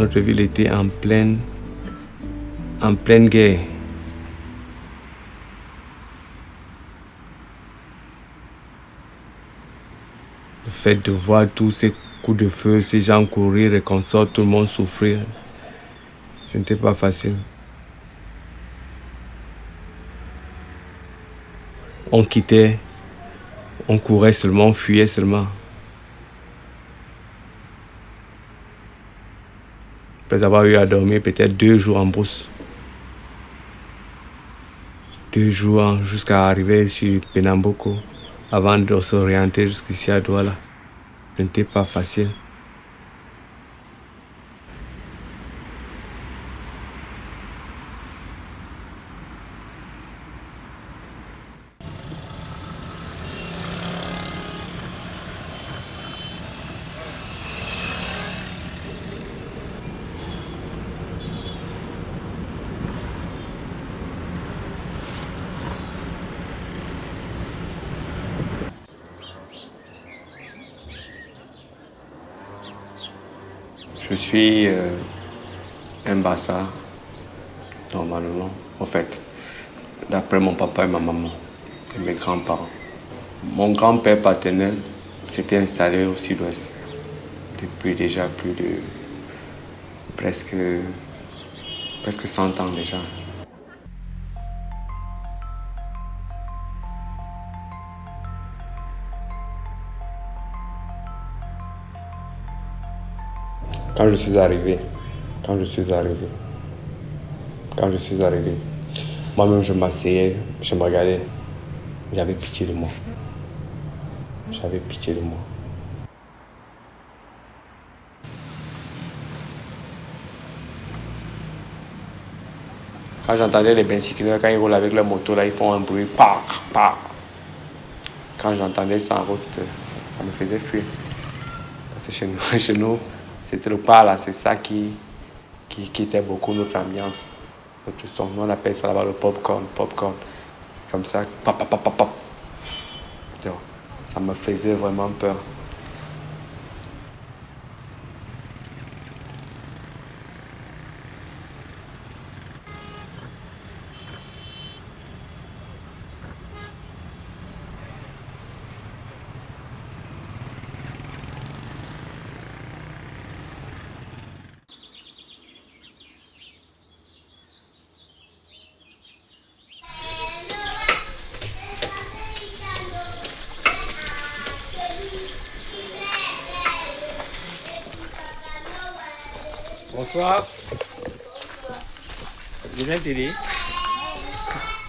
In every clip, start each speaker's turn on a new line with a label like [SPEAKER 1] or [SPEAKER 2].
[SPEAKER 1] notre ville était en pleine guerre. Le fait de voir tous ces coups de feu, ces gens courir et qu'on sorte, tout le monde souffrir, ce n'était pas facile. On quittait, on courait seulement, on fuyait seulement. Après avoir eu à dormir peut-être 2 jours en brousse. 2 jours jusqu'à arriver sur Penamboko avant de s'orienter jusqu'ici à Douala. Ce n'était pas facile. Je suis un Bassa, normalement, en fait, d'après mon papa et ma maman et mes grands-parents. Mon grand-père paternel s'était installé au sud-ouest depuis déjà plus de presque 100 ans déjà. Quand je suis arrivé, moi-même je m'asseyais, je me regardais, j'avais pitié de moi. Quand j'entendais les bicyclistes, quand ils roulent avec leur moto, là, ils font un bruit, pa, pa. Quand j'entendais ça en route, ça me faisait fuir. Parce que chez nous, c'était le pas là, c'est ça qui était beaucoup notre ambiance, notre son. Nous, on appelle ça là-bas le popcorn. C'est comme ça, pop, pop, pop, pop, pop. Donc, ça me faisait vraiment peur. Bonsoir. Je viens t'aider.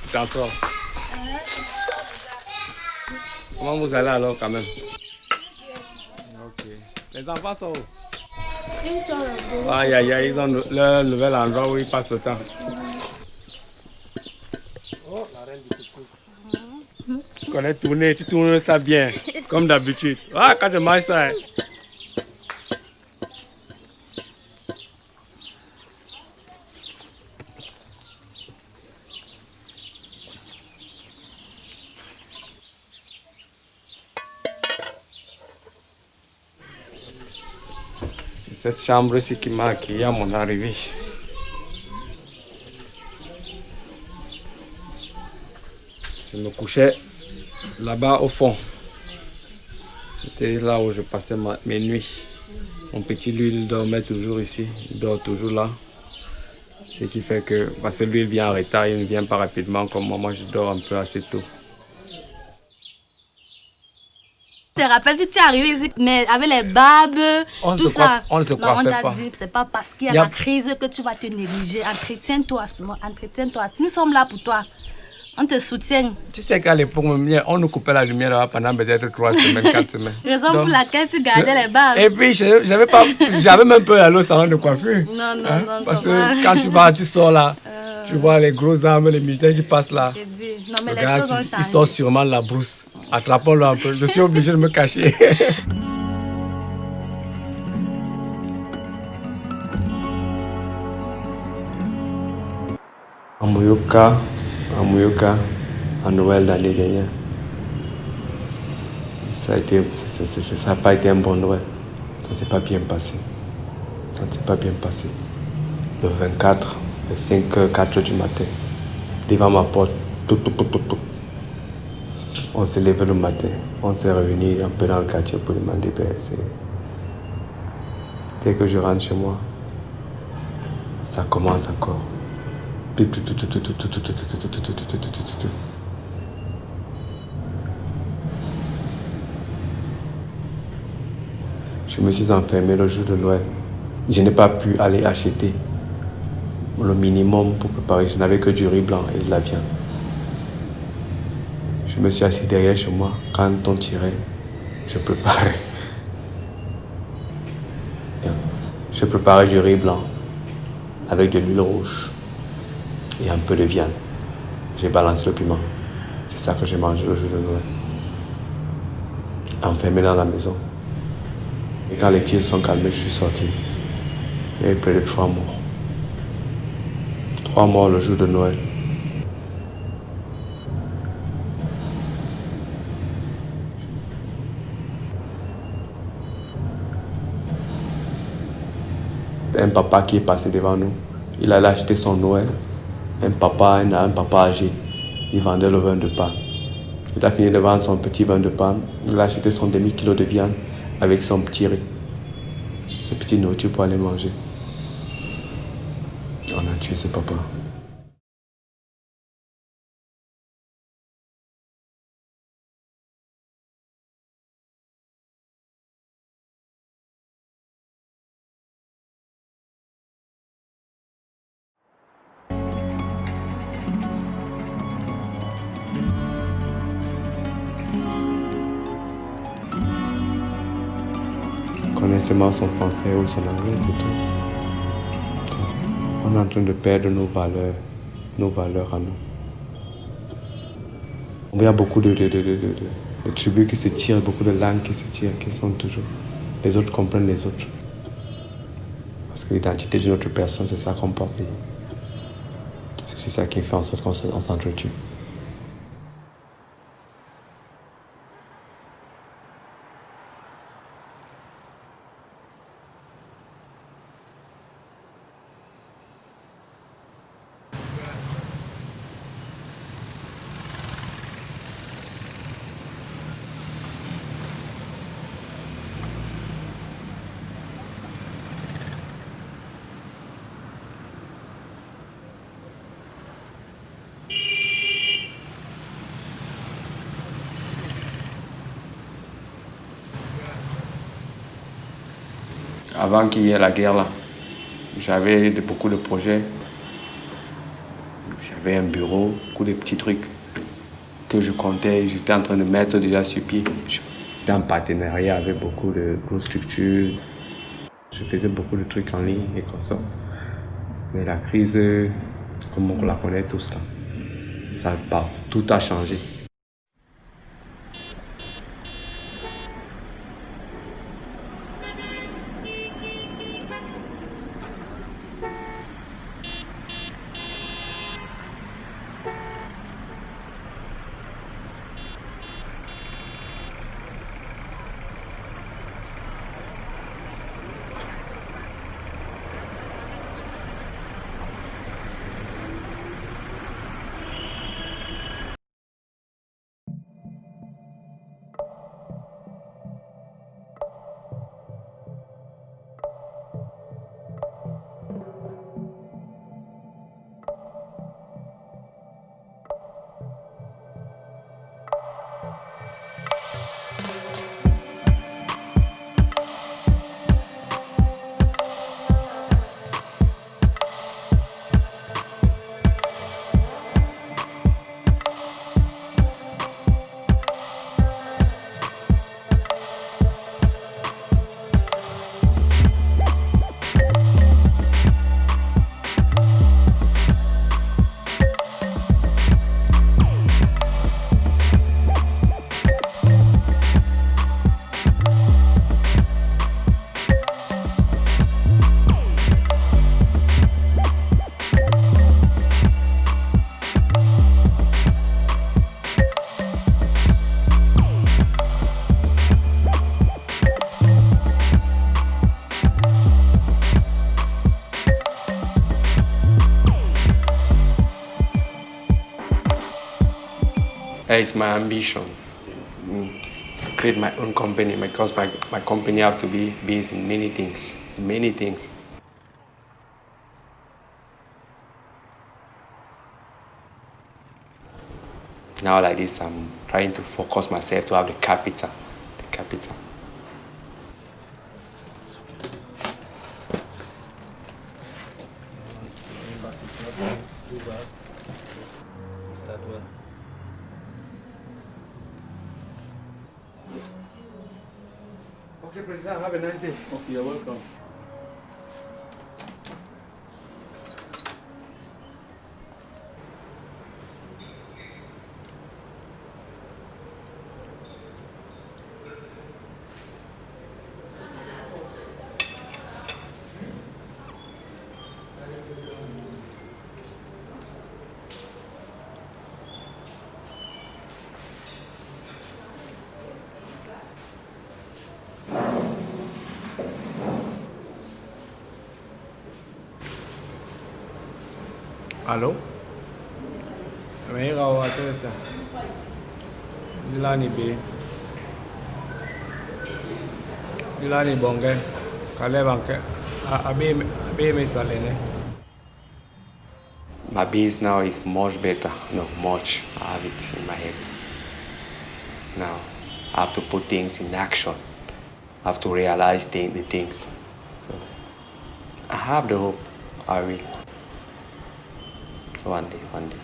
[SPEAKER 1] Tu t'en sors. Comment vous allez alors quand même? Ok. Les enfants sont où?
[SPEAKER 2] Ils sont là-bas.
[SPEAKER 1] Aïe aïe aïe, ils ont leur nouvel endroit où ils passent le temps. Oh, la reine du couscous. Tu connais tourner, tu tournes ça bien, comme d'habitude. Ah, quand je mange ça. Cette chambre-ci qui m'a accueilli à mon arrivée. Je me couchais là-bas au fond. C'était là où je passais mes nuits. Mon petit, lui, il dormait toujours ici. Il dort toujours là. Ce qui fait que, parce que lui, il vient en retard, il ne vient pas rapidement comme moi. Moi, je dors un peu assez tôt.
[SPEAKER 2] Tu te rappelles, tu es arrivé ici, mais avec les barbes, tout ça.
[SPEAKER 1] On ne se croit pas.
[SPEAKER 2] On t'a dit, c'est pas parce qu'il y a la crise que tu vas te négliger. Entretiens-toi, entretiens-toi. Nous sommes là pour toi. On te soutient.
[SPEAKER 1] Tu sais qu'à l'époque, on nous coupait la lumière là pendant peut-être 3 semaines, 4 semaines.
[SPEAKER 2] Raison pour laquelle tu gardais les barbes.
[SPEAKER 1] Et puis, j'avais même peur d'aller au salon de coiffure.
[SPEAKER 2] Non,
[SPEAKER 1] parce que quand tu sors là, tu vois les gros armes, les militaires qui passent là.
[SPEAKER 2] Non, mais les choses ont changé.
[SPEAKER 1] Ils sortent sûrement de la brousse. Attrapons-le un peu. Je suis obligé de me cacher. À Moyoka, en Noël l'année dernière, ça n'a pas été un bon Noël. Ça ne s'est pas bien passé. Ça ne s'est pas bien passé. Le 24, à 5h, 4h du matin, devant ma porte, on s'est levé le matin, on s'est réunis un peu dans le quartier pour demander c'est... Dès que je rentre chez moi, ça commence encore. Je me suis enfermé le jour de Noël. Je n'ai pas pu aller acheter le minimum pour préparer. Je n'avais que du riz blanc et de la viande. Je me suis assis derrière chez moi. Quand on tirait, je préparais. Je préparais du riz blanc avec de l'huile rouge et un peu de viande. J'ai balancé le piment. C'est ça que j'ai mangé le jour de Noël. Enfermé dans la maison. Et quand les tirs sont calmés, je suis sorti. Il y a eu près de 3 morts. 3 morts le jour de Noël. Un papa qui est passé devant nous. Il allait acheter son Noël. Un papa âgé. Il vendait le vin de Pâques. Il a fini de vendre son petit vin de Pâques. Il a acheté son demi-kilo de viande avec son petit riz. Ses petites nourritures pour aller manger. On a tué ce papa. Connaît seulement son français ou son anglais, c'est tout. On est en train de perdre nos valeurs à nous. Il y a beaucoup de tribus qui se tirent, beaucoup de langues qui se tirent, qui sont toujours... Les autres comprennent les autres. Parce que l'identité d'une autre personne, c'est ça qu'on porte. C'est aussi ça qui fait en sorte qu'on s'entretue. Avant qu'il y ait la guerre là, j'avais beaucoup de projets. J'avais un bureau, beaucoup de petits trucs que je comptais. J'étais en train de mettre déjà sur pied. J'étais en partenariat avec beaucoup de grosses structures. Je faisais beaucoup de trucs en ligne et comme ça. Mais la crise, comme on la connaît tous là, tout a changé. It's my ambition. Create my own company because my company have to be based in many things. Many things. Now like this, I'm trying to focus myself to have the capital. The capital.
[SPEAKER 3] Okay, President, have a nice day.
[SPEAKER 4] Okay, you're welcome. Allo? Me ikaw ate sa Dilani B. Dilani bonge. Kale banke. Abe me salene.
[SPEAKER 1] My base now is much better. No, much. I have it in my head. Now, I have to put things in action. I have to realize the things. So, I have the hope. I will. One day, one day.